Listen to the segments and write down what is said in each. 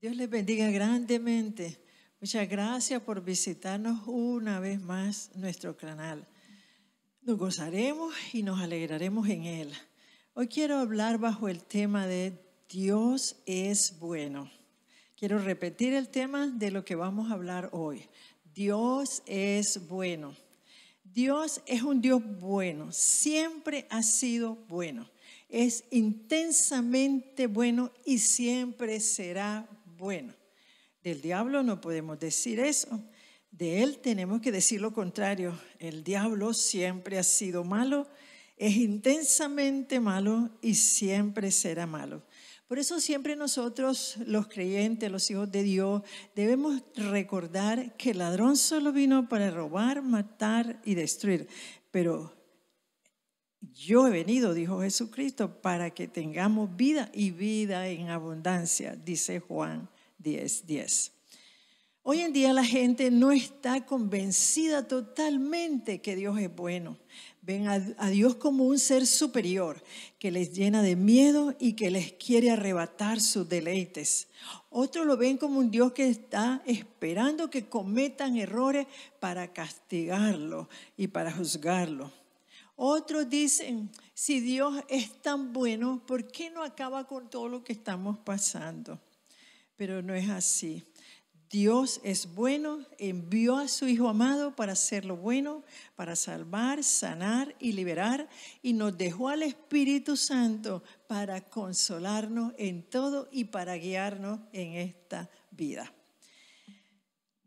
Dios les bendiga grandemente. Muchas gracias por visitarnos una vez más nuestro canal. Nos gozaremos y nos alegraremos en él. Hoy quiero hablar bajo el tema de Dios es bueno. Quiero repetir el tema de lo que vamos a hablar hoy. Dios es bueno. Dios es un Dios bueno, siempre ha sido bueno. Es intensamente bueno y siempre será bueno. Del diablo no podemos decir eso. De él tenemos que decir lo contrario. El diablo siempre ha sido malo, es intensamente malo y siempre será malo. Por eso siempre nosotros, los creyentes, los hijos de Dios, debemos recordar que el ladrón solo vino para robar, matar y destruir. Pero yo he venido, dijo Jesucristo, para que tengamos vida y vida en abundancia, dice Juan 10:10. Hoy en día la gente no está convencida totalmente que Dios es bueno. Ven a Dios como un ser superior que les llena de miedo y que les quiere arrebatar sus deleites. Otros lo ven como un Dios que está esperando que cometan errores para castigarlo y para juzgarlo. Otros dicen, si Dios es tan bueno, ¿por qué no acaba con todo lo que estamos pasando? Pero no es así. Dios es bueno, envió a su Hijo amado para hacer lo bueno, para salvar, sanar y liberar, y nos dejó al Espíritu Santo para consolarnos en todo y para guiarnos en esta vida.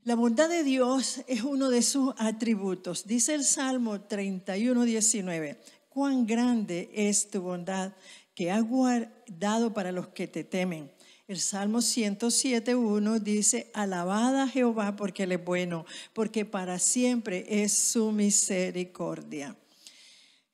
La bondad de Dios es uno de sus atributos. Dice el Salmo 31:19, cuán grande es tu bondad que has guardado para los que te temen. El Salmo 107:1 dice, alabad a Jehová porque Él es bueno, porque para siempre es su misericordia.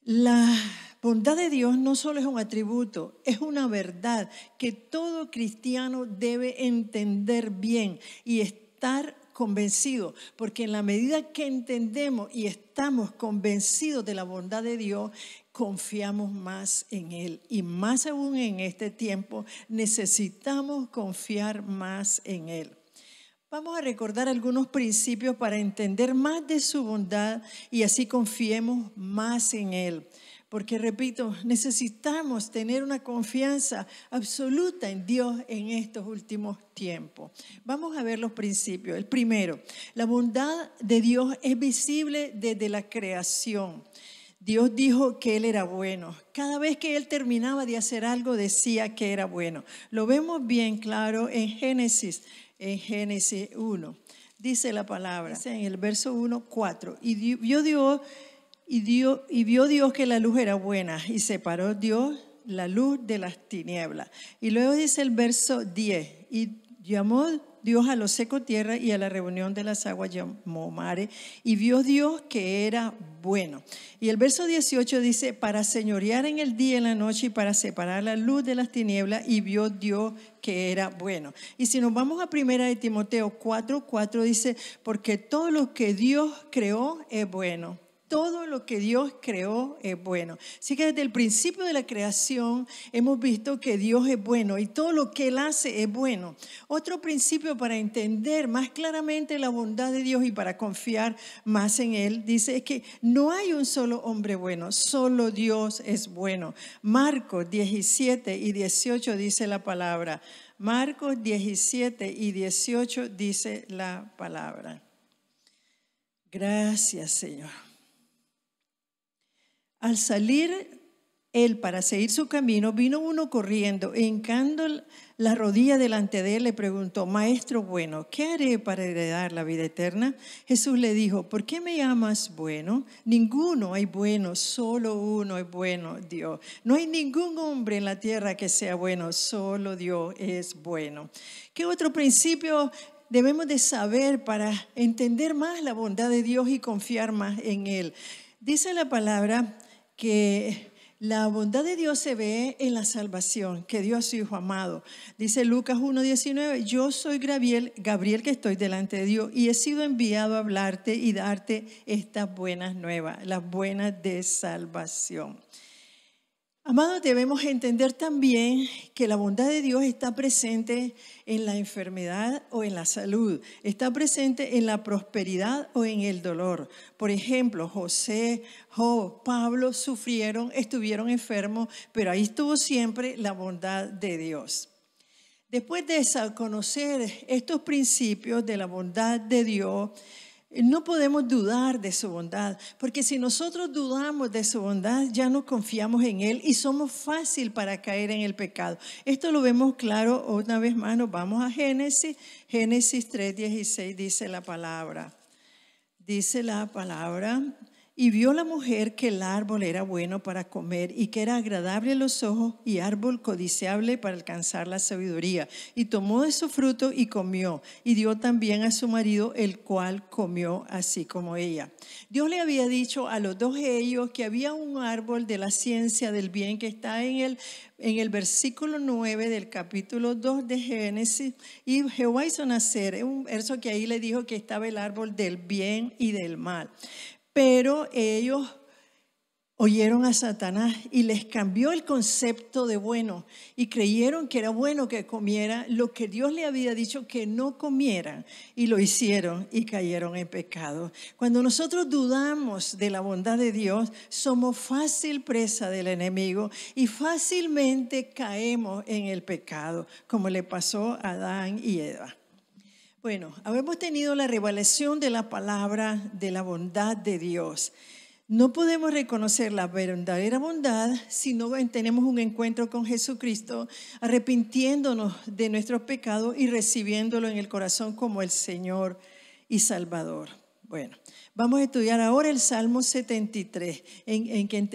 La bondad de Dios no solo es un atributo, es una verdad que todo cristiano debe entender bien y estar convencido, porque en la medida que entendemos y estamos convencidos de la bondad de Dios, confiamos más en Él. Y más aún en este tiempo necesitamos confiar más en Él. Vamos a recordar algunos principios para entender más de su bondad y así confiemos más en Él. Porque, repito, necesitamos tener una confianza absoluta en Dios en estos últimos tiempos. Vamos a ver los principios. El primero, la bondad de Dios es visible desde la creación. Dios dijo que Él era bueno. Cada vez que Él terminaba de hacer algo, decía que era bueno. Lo vemos bien claro en Génesis 1. Dice la palabra, dice en el verso 1:4. Y vio Dios que la luz era buena y separó Dios la luz de las tinieblas. Y luego dice el verso 10, y llamó Dios a lo seco tierra y a la reunión de las aguas llamó mares, y vio Dios que era bueno. Y el verso 18 dice, para señorear en el día y en la noche y para separar la luz de las tinieblas, y vio Dios que era bueno. Y si nos vamos a 1 de Timoteo 4:4 dice, porque todo lo que Dios creó es bueno. Todo lo que Dios creó es bueno. Así que desde el principio de la creación hemos visto que Dios es bueno y todo lo que Él hace es bueno. Otro principio para entender más claramente la bondad de Dios y para confiar más en Él, dice es que no hay un solo hombre bueno, solo Dios es bueno. Marcos 17:18 dice la palabra. Marcos 17:18 dice la palabra. Gracias, Señor. Al salir él para seguir su camino, vino uno corriendo, e hincando la rodilla delante de él, le preguntó, Maestro bueno, ¿qué haré para heredar la vida eterna? Jesús le dijo, ¿por qué me llamas bueno? Ninguno hay bueno, solo uno es bueno, Dios. No hay ningún hombre en la tierra que sea bueno, solo Dios es bueno. ¿Qué otro principio debemos de saber para entender más la bondad de Dios y confiar más en Él? Dice la palabra que la bondad de Dios se ve en la salvación que dio a su Hijo amado. Dice Lucas 1:19, yo soy Gabriel que estoy delante de Dios y he sido enviado a hablarte y darte estas buenas nuevas, las buenas de salvación. Amados, debemos entender también que la bondad de Dios está presente en la enfermedad o en la salud, está presente en la prosperidad o en el dolor. Por ejemplo, José, Job, Pablo estuvieron enfermos, pero ahí estuvo siempre la bondad de Dios. Después de conocer estos principios de la bondad de Dios, no podemos dudar de su bondad, porque si nosotros dudamos de su bondad, ya no confiamos en Él y somos fácil para caer en el pecado. Esto lo vemos claro una vez más. Nos vamos a Génesis 3:16, dice la palabra. Dice la palabra: y vio la mujer que el árbol era bueno para comer y que era agradable a los ojos y árbol codiciable para alcanzar la sabiduría. Y tomó de su fruto y comió, y dio también a su marido, el cual comió así como ella. Dios le había dicho a los dos ellos que había un árbol de la ciencia del bien que está en el versículo 9 del capítulo 2 de Génesis. Y Jehová hizo nacer, es un verso que ahí le dijo que estaba el árbol del bien y del mal. Pero ellos oyeron a Satanás y les cambió el concepto de bueno y creyeron que era bueno que comiera lo que Dios le había dicho que no comieran, y lo hicieron y cayeron en pecado. Cuando nosotros dudamos de la bondad de Dios, somos fácil presa del enemigo y fácilmente caemos en el pecado, como le pasó a Adán y Eva. Bueno, habemos tenido la revelación de la palabra de la bondad de Dios. No podemos reconocer la verdadera bondad si no tenemos un encuentro con Jesucristo, arrepintiéndonos de nuestros pecados y recibiéndolo en el corazón como el Señor y Salvador. Bueno, vamos a estudiar ahora el Salmo 73,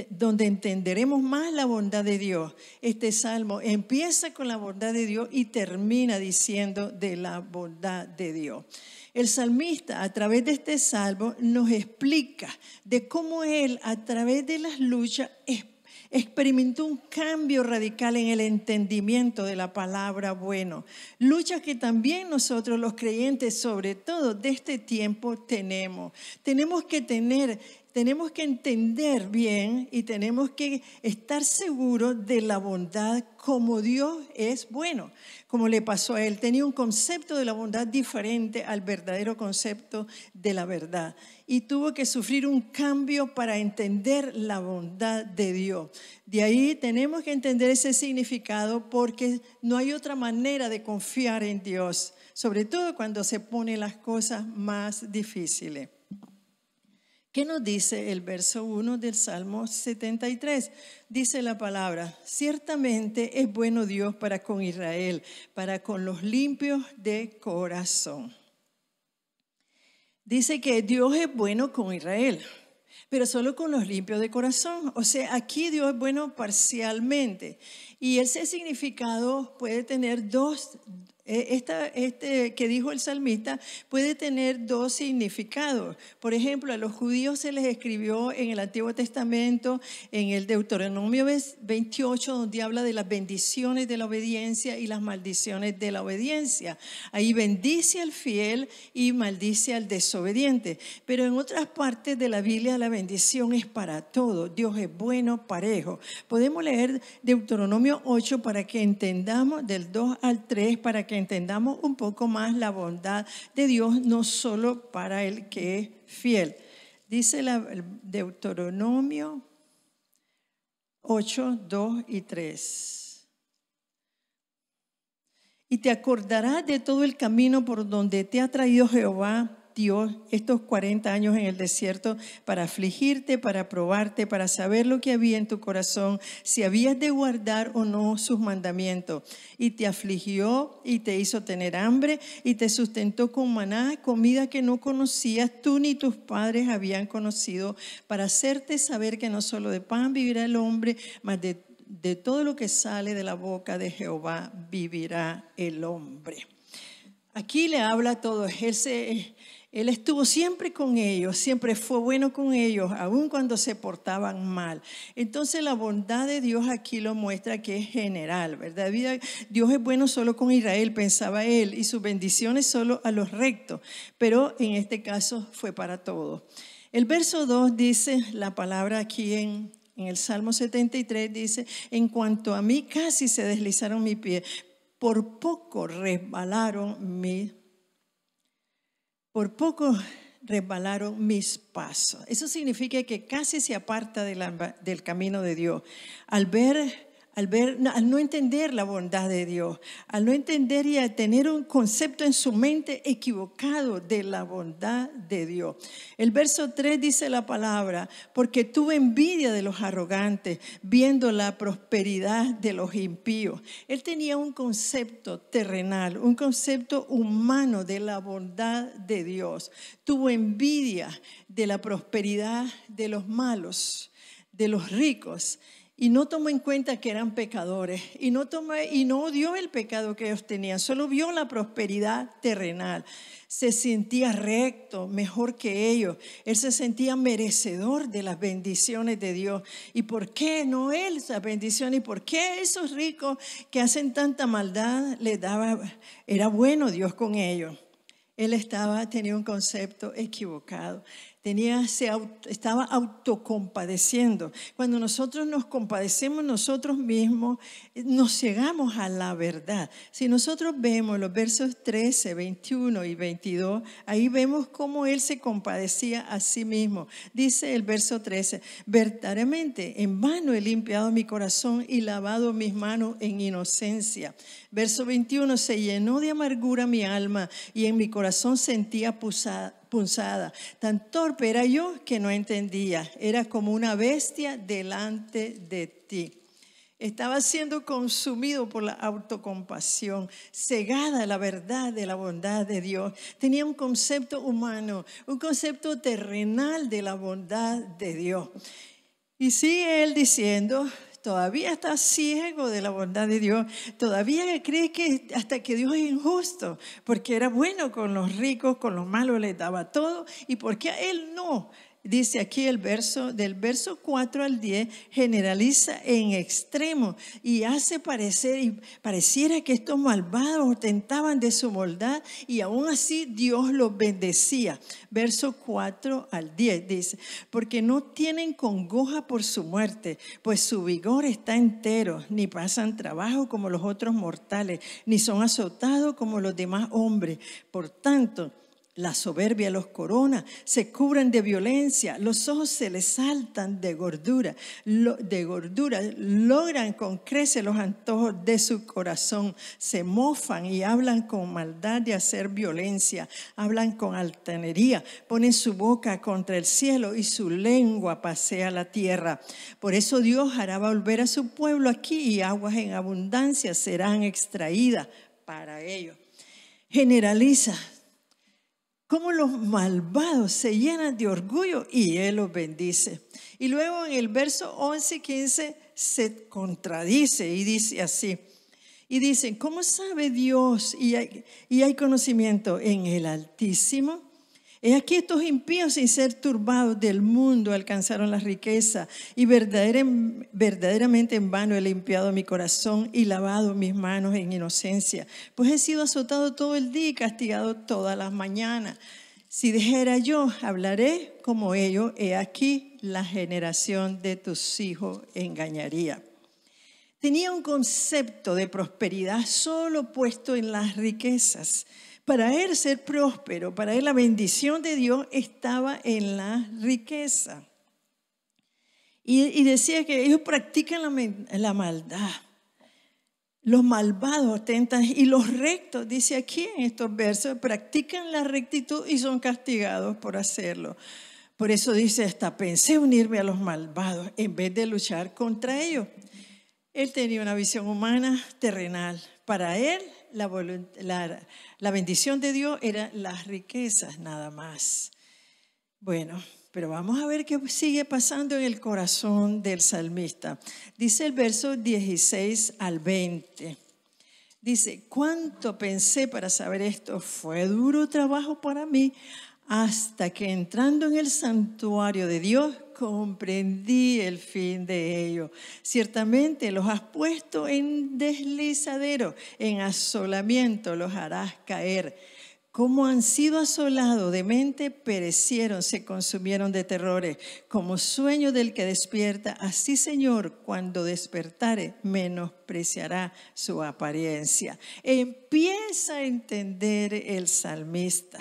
donde entenderemos más la bondad de Dios. Este salmo empieza con la bondad de Dios y termina diciendo de la bondad de Dios. El salmista, a través de este salmo, nos explica de cómo él, a través de las luchas, experimentó un cambio radical en el entendimiento de la palabra bueno. Luchas que también nosotros los creyentes, sobre todo de este tiempo, tenemos. Tenemos que entender bien y tenemos que estar seguros de la bondad como Dios es bueno. Como le pasó a él, tenía un concepto de la bondad diferente al verdadero concepto de la verdad. Y tuvo que sufrir un cambio para entender la bondad de Dios. De ahí tenemos que entender ese significado, porque no hay otra manera de confiar en Dios, sobre todo cuando se ponen las cosas más difíciles. ¿Qué nos dice el verso 1 del Salmo 73? Dice la palabra: ciertamente es bueno Dios para con Israel, para con los limpios de corazón. Dice que Dios es bueno con Israel, pero solo con los limpios de corazón. O sea, aquí Dios es bueno parcialmente. Y ese significado puede tener dos. Que dijo el salmista puede tener dos significados. Por ejemplo, a los judíos se les escribió en el Antiguo Testamento, en el Deuteronomio 28, donde habla de las bendiciones de la obediencia y las maldiciones de la obediencia. Ahí bendice al fiel y maldice al desobediente. Pero en otras partes de la Biblia la bendición es para todos. Dios es bueno, parejo. Podemos leer Deuteronomio 8 para que entendamos, del 2 al 3, para que entendamos un poco más la bondad de Dios, no solo para el que es fiel. Dice el Deuteronomio 8, 2 y 3. Y te acordarás de todo el camino por donde te ha traído Jehová Dios estos 40 años en el desierto, para afligirte, para probarte, para saber lo que había en tu corazón, si habías de guardar o no sus mandamientos. Y te afligió y te hizo tener hambre y te sustentó con maná, comida que no conocías tú ni tus padres habían conocido, para hacerte saber que no solo de pan vivirá el hombre, mas de todo lo que sale de la boca de Jehová vivirá el hombre. Aquí le habla todo. Él estuvo siempre con ellos, siempre fue bueno con ellos, aun cuando se portaban mal. Entonces la bondad de Dios aquí lo muestra, que es general, ¿verdad? Dios es bueno solo con Israel, pensaba él, y sus bendiciones solo a los rectos, pero en este caso fue para todos. El verso 2 dice la palabra aquí en En el Salmo 73 dice, en cuanto a mí casi se deslizaron mis pies, por poco resbalaron mis pasos. Eso significa que casi se aparta del camino de Dios. Al no entender la bondad de Dios, al no entender y a tener un concepto en su mente equivocado de la bondad de Dios. El verso 3 dice la palabra, porque tuve envidia de los arrogantes, viendo la prosperidad de los impíos. Él tenía un concepto terrenal, un concepto humano de la bondad de Dios. Tuvo envidia de la prosperidad de los malos, de los ricos. Y no tomó en cuenta que eran pecadores. Y no odió el pecado que ellos tenían. Solo vio la prosperidad terrenal. Se sentía recto, mejor que ellos. Él se sentía merecedor de las bendiciones de Dios. ¿Y por qué no él esas bendiciones? ¿Y por qué esos ricos que hacen tanta maldad era bueno Dios con ellos? Él tenía un concepto equivocado. Estaba autocompadeciendo. Cuando nosotros nos compadecemos nosotros mismos, nos llegamos a la verdad. Si nosotros vemos los versos 13, 21 y 22, ahí vemos cómo él se compadecía a sí mismo. Dice el verso 13, verdaderamente en vano he limpiado mi corazón y lavado mis manos en inocencia. Verso 21, se llenó de amargura mi alma y en mi corazón sentía punzada. Tan torpe era yo que no entendía. Era como una bestia delante de ti. Estaba siendo consumido por la autocompasión, cegada a la verdad de la bondad de Dios. Tenía un concepto humano, un concepto terrenal de la bondad de Dios. Y sigue él diciendo, todavía está ciego de la bondad de Dios, todavía cree que hasta que Dios es injusto, porque era bueno con los ricos, con los malos les daba todo, y porque a él no. Dice aquí del verso 4 al 10, generaliza en extremo y hace pareciera que estos malvados ostentaban de su bondad y aún así Dios los bendecía. Verso 4 al 10 dice, porque no tienen congoja por su muerte, pues su vigor está entero, ni pasan trabajo como los otros mortales, ni son azotados como los demás hombres. Por tanto, la soberbia los corona, se cubren de violencia, los ojos se les saltan de gordura, logran con creces los antojos de su corazón, se mofan y hablan con maldad de hacer violencia, hablan con altanería, ponen su boca contra el cielo y su lengua pasea la tierra. Por eso Dios hará volver a su pueblo aquí y aguas en abundancia serán extraídas para ellos. Generaliza cómo los malvados se llenan de orgullo y Él los bendice. Y luego en el verso 11 y 15 se contradice y dice así. Y dice, ¿cómo sabe Dios y hay conocimiento en el Altísimo? He aquí estos impíos sin ser turbados del mundo alcanzaron la riqueza y verdaderamente en vano he limpiado mi corazón y lavado mis manos en inocencia, pues he sido azotado todo el día y castigado todas las mañanas. Si dijera yo, hablaré como ellos, he aquí la generación de tus hijos engañaría. Tenía un concepto de prosperidad solo puesto en las riquezas. Para él ser próspero, para él la bendición de Dios estaba en la riqueza. Y decía que ellos practican la maldad. Los malvados tentan y los rectos, dice aquí en estos versos, practican la rectitud y son castigados por hacerlo. Por eso dice, hasta pensé unirme a los malvados en vez de luchar contra ellos. Él tenía una visión humana terrenal. Para él, la bendición de Dios era las riquezas nada más. Bueno, pero vamos a ver qué sigue pasando en el corazón del salmista. Dice el verso 16 al 20. Dice, ¿cuánto pensé para saber esto? Fue duro trabajo para mí, hasta que entrando en el santuario de Dios, comprendí el fin de ello. Ciertamente los has puesto en deslizadero, en asolamiento los harás caer. Como han sido asolados de mente, perecieron, se consumieron de terrores. Como sueño del que despierta, así, Señor, cuando despertare, menospreciará su apariencia. Empieza a entender el salmista.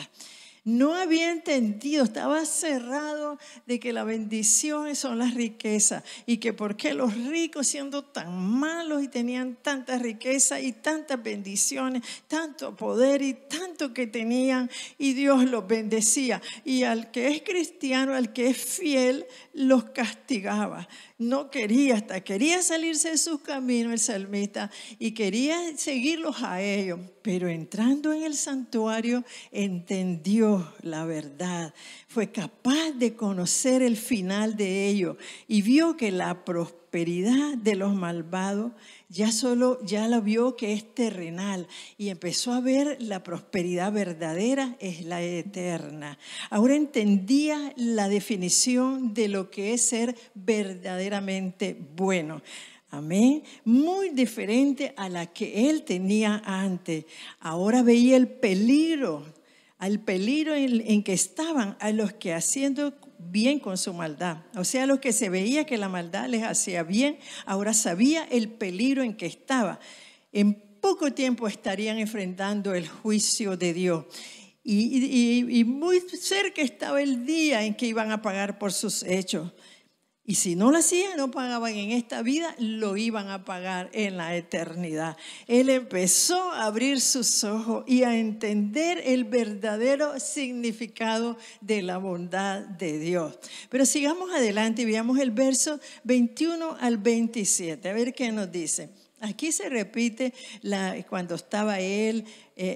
No había entendido, estaba cerrado de que la bendición son las riquezas y que por qué los ricos, siendo tan malos y tenían tanta riqueza y tantas bendiciones, tanto poder y tanto que tenían, y Dios los bendecía. Y al que es cristiano, al que es fiel, los castigaba. No quería, hasta quería salirse de sus caminos el salmista y quería seguirlos a ellos. Pero entrando en el santuario entendió la verdad. Fue capaz de conocer el final de ello y vio que la prosperidad de los malvados ya la vio que es terrenal, y empezó a ver la prosperidad verdadera es la eterna. Ahora entendía la definición de lo que es ser verdaderamente bueno. Amén. Muy diferente a la que él tenía antes. Ahora veía el peligro, al peligro en que estaban a los que haciendo bien con su maldad. O sea, los que se veía que la maldad les hacía bien, ahora sabía el peligro en que estaba. En poco tiempo estarían enfrentando el juicio de Dios. Y muy cerca estaba el día en que iban a pagar por sus hechos. Y si no lo hacían, no pagaban en esta vida, lo iban a pagar en la eternidad. Él empezó a abrir sus ojos y a entender el verdadero significado de la bondad de Dios. Pero sigamos adelante y veamos el verso 21 al 27. A ver qué nos dice. Aquí se repite cuando estaba él,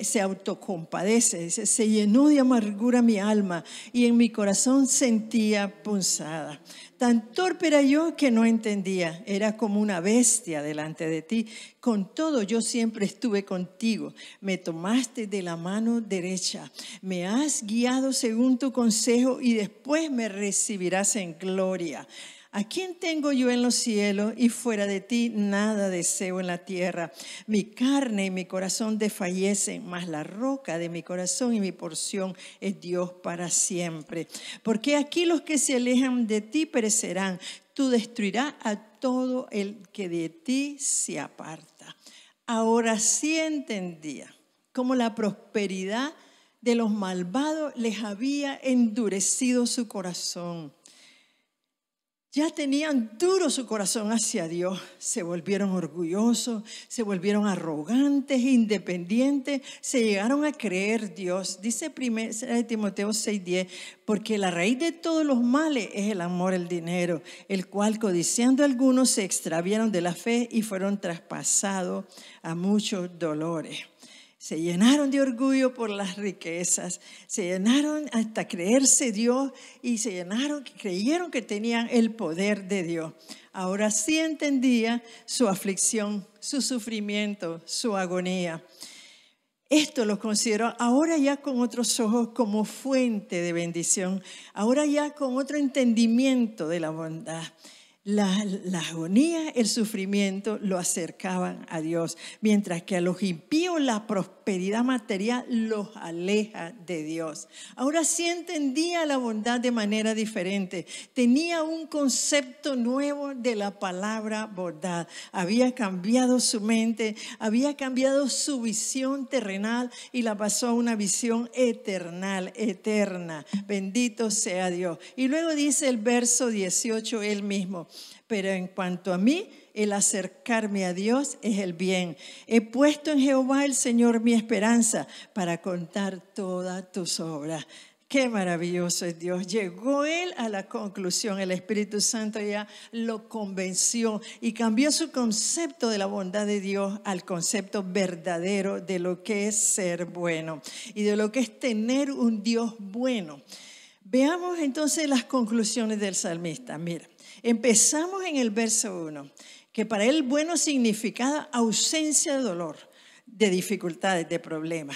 se autocompadece, dice, se llenó de amargura mi alma y en mi corazón sentía punzada. Tan torpe era yo que no entendía, era como una bestia delante de ti. Con todo yo siempre estuve contigo, me tomaste de la mano derecha, me has guiado según tu consejo y después me recibirás en gloria. ¿A quién tengo yo en los cielos y fuera de ti nada deseo en la tierra? Mi carne y mi corazón desfallecen, mas la roca de mi corazón y mi porción es Dios para siempre. Porque aquí los que se alejan de ti perecerán. Tú destruirás a todo el que de ti se aparta. Ahora sí entendía cómo la prosperidad de los malvados les había endurecido su corazón. Ya tenían duro su corazón hacia Dios, se volvieron orgullosos, se volvieron arrogantes, independientes, se llegaron a creer Dios. Dice 1 Timoteo 6:10, porque la raíz de todos los males es el amor al dinero, el cual codiciando algunos se extraviaron de la fe y fueron traspasados a muchos dolores. Se llenaron de orgullo por las riquezas, se llenaron hasta creerse Dios y creyeron que tenían el poder de Dios. Ahora sí entendía su aflicción, su sufrimiento, su agonía. Esto lo considero ahora ya con otros ojos como fuente de bendición, ahora ya con otro entendimiento de la bondad. La agonía, el sufrimiento lo acercaban a Dios, mientras que a los impíos la prosperidad material los aleja de Dios. Ahora sí entendía la bondad de manera diferente. Tenía un concepto nuevo de la palabra bondad. Había cambiado su mente, había cambiado su visión terrenal y la pasó a una visión eterna. Bendito sea Dios. Y luego dice el verso 18 él mismo. Pero en cuanto a mí, el acercarme a Dios es el bien. He puesto en Jehová el Señor mi esperanza para contar todas tus obras. Qué maravilloso es Dios. Llegó él a la conclusión, el Espíritu Santo ya lo convenció y cambió su concepto de la bondad de Dios al concepto verdadero de lo que es ser bueno y de lo que es tener un Dios bueno. Veamos entonces las conclusiones del salmista. Mira. Empezamos en el verso 1, que para él bueno significaba ausencia de dolor, de dificultades, de problemas.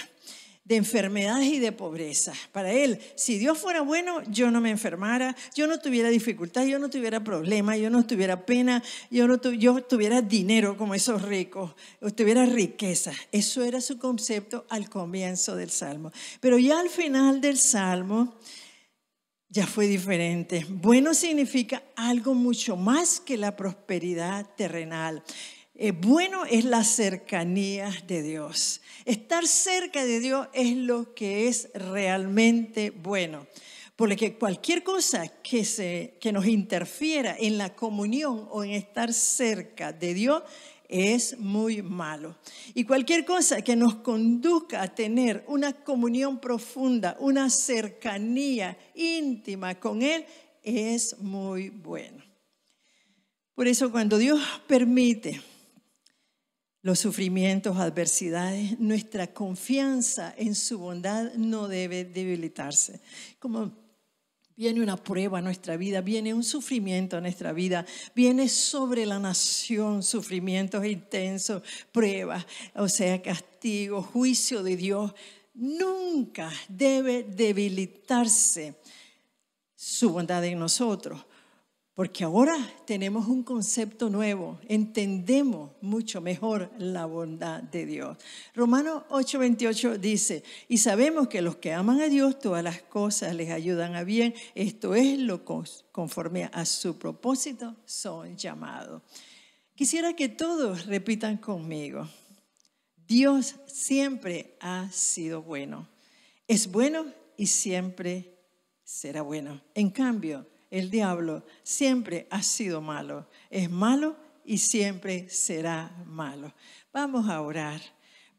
de enfermedades y de pobreza. Para él, si Dios fuera bueno, yo no me enfermara, yo no tuviera dificultad, yo no tuviera problemas, yo no tuviera pena, yo tuviera dinero como esos ricos, o tuviera riqueza. Eso era su concepto al comienzo del Salmo. Pero ya al final del Salmo, ya fue diferente. Bueno significa algo mucho más que la prosperidad terrenal. Bueno es la cercanía de Dios. Estar cerca de Dios es lo que es realmente bueno. Porque cualquier cosa que nos interfiera en la comunión o en estar cerca de Dios es muy malo. Y cualquier cosa que nos conduzca a tener una comunión profunda, una cercanía íntima con Él, es muy bueno. Por eso cuando Dios permite los sufrimientos, adversidades, nuestra confianza en su bondad no debe debilitarse. Como viene una prueba a nuestra vida, viene un sufrimiento a nuestra vida, viene sobre la nación sufrimientos intensos, pruebas, o sea, castigo, juicio de Dios. Nunca debe debilitarse su bondad en nosotros. Porque ahora tenemos un concepto nuevo, entendemos mucho mejor la bondad de Dios. Romanos 8:28 dice, y sabemos que los que aman a Dios, todas las cosas les ayudan a bien. Esto es lo conforme a su propósito son llamados. Quisiera que todos repitan conmigo. Dios siempre ha sido bueno. Es bueno y siempre será bueno. En cambio, el diablo siempre ha sido malo, es malo y siempre será malo. Vamos a orar.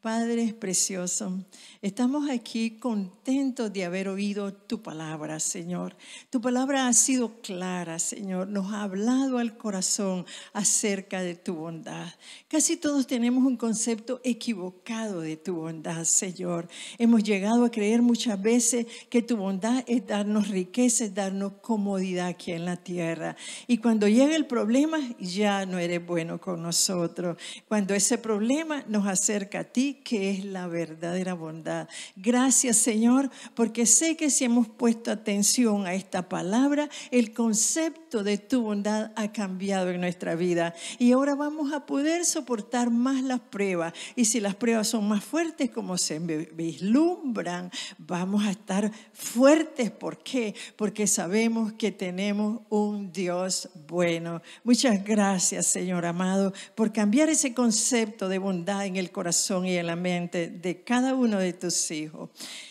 Padre precioso, estamos aquí contentos de haber oído tu palabra, Señor. Tu palabra ha sido clara, Señor. Nos ha hablado al corazón acerca de tu bondad. Casi todos tenemos un concepto equivocado de tu bondad, Señor. Hemos llegado a creer muchas veces que tu bondad es darnos riqueza, es darnos comodidad aquí en la tierra. Y cuando llega el problema, ya no eres bueno con nosotros. Cuando ese problema nos acerca a ti, que es la verdadera bondad. Gracias, Señor, porque sé que si hemos puesto atención a esta palabra, el concepto de tu bondad ha cambiado en nuestra vida y ahora vamos a poder soportar más las pruebas, y si las pruebas son más fuertes como se vislumbran, vamos a estar fuertes. ¿Por qué? Porque sabemos que tenemos un Dios bueno. Muchas gracias, Señor amado, por cambiar ese concepto de bondad en el corazón y en la mente de cada uno de tus hijos.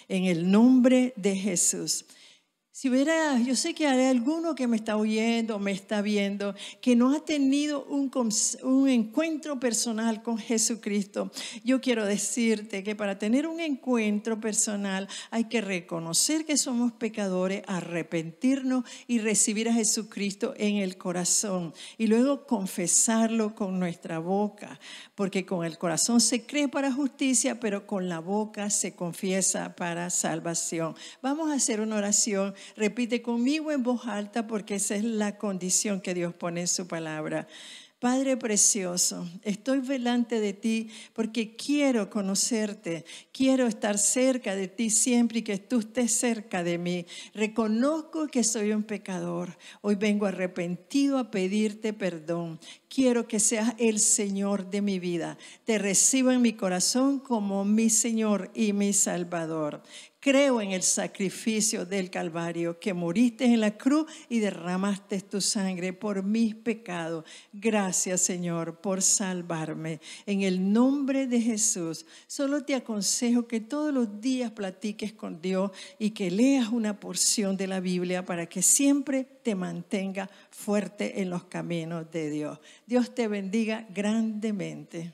En el nombre de Jesús. Si hubiera, yo sé que hay alguno que me está oyendo, me está viendo, que no ha tenido un encuentro personal con Jesucristo. Yo quiero decirte que para tener un encuentro personal hay que reconocer que somos pecadores, arrepentirnos y recibir a Jesucristo en el corazón. Y luego confesarlo con nuestra boca, porque con el corazón se cree para justicia, pero con la boca se confiesa para salvación. Vamos a hacer una oración. Repite conmigo en voz alta porque esa es la condición que Dios pone en su palabra. Padre precioso, estoy delante de ti porque quiero conocerte, quiero estar cerca de ti siempre y que tú estés cerca de mí. Reconozco que soy un pecador. Hoy vengo arrepentido a pedirte perdón. Quiero que seas el Señor de mi vida. Te recibo en mi corazón como mi Señor y mi Salvador. Creo en el sacrificio del Calvario, que moriste en la cruz y derramaste tu sangre por mis pecados. Gracias, Señor, por salvarme. En el nombre de Jesús, solo te aconsejo que todos los días platiques con Dios y que leas una porción de la Biblia para que siempre te mantenga fuerte en los caminos de Dios. Dios te bendiga grandemente.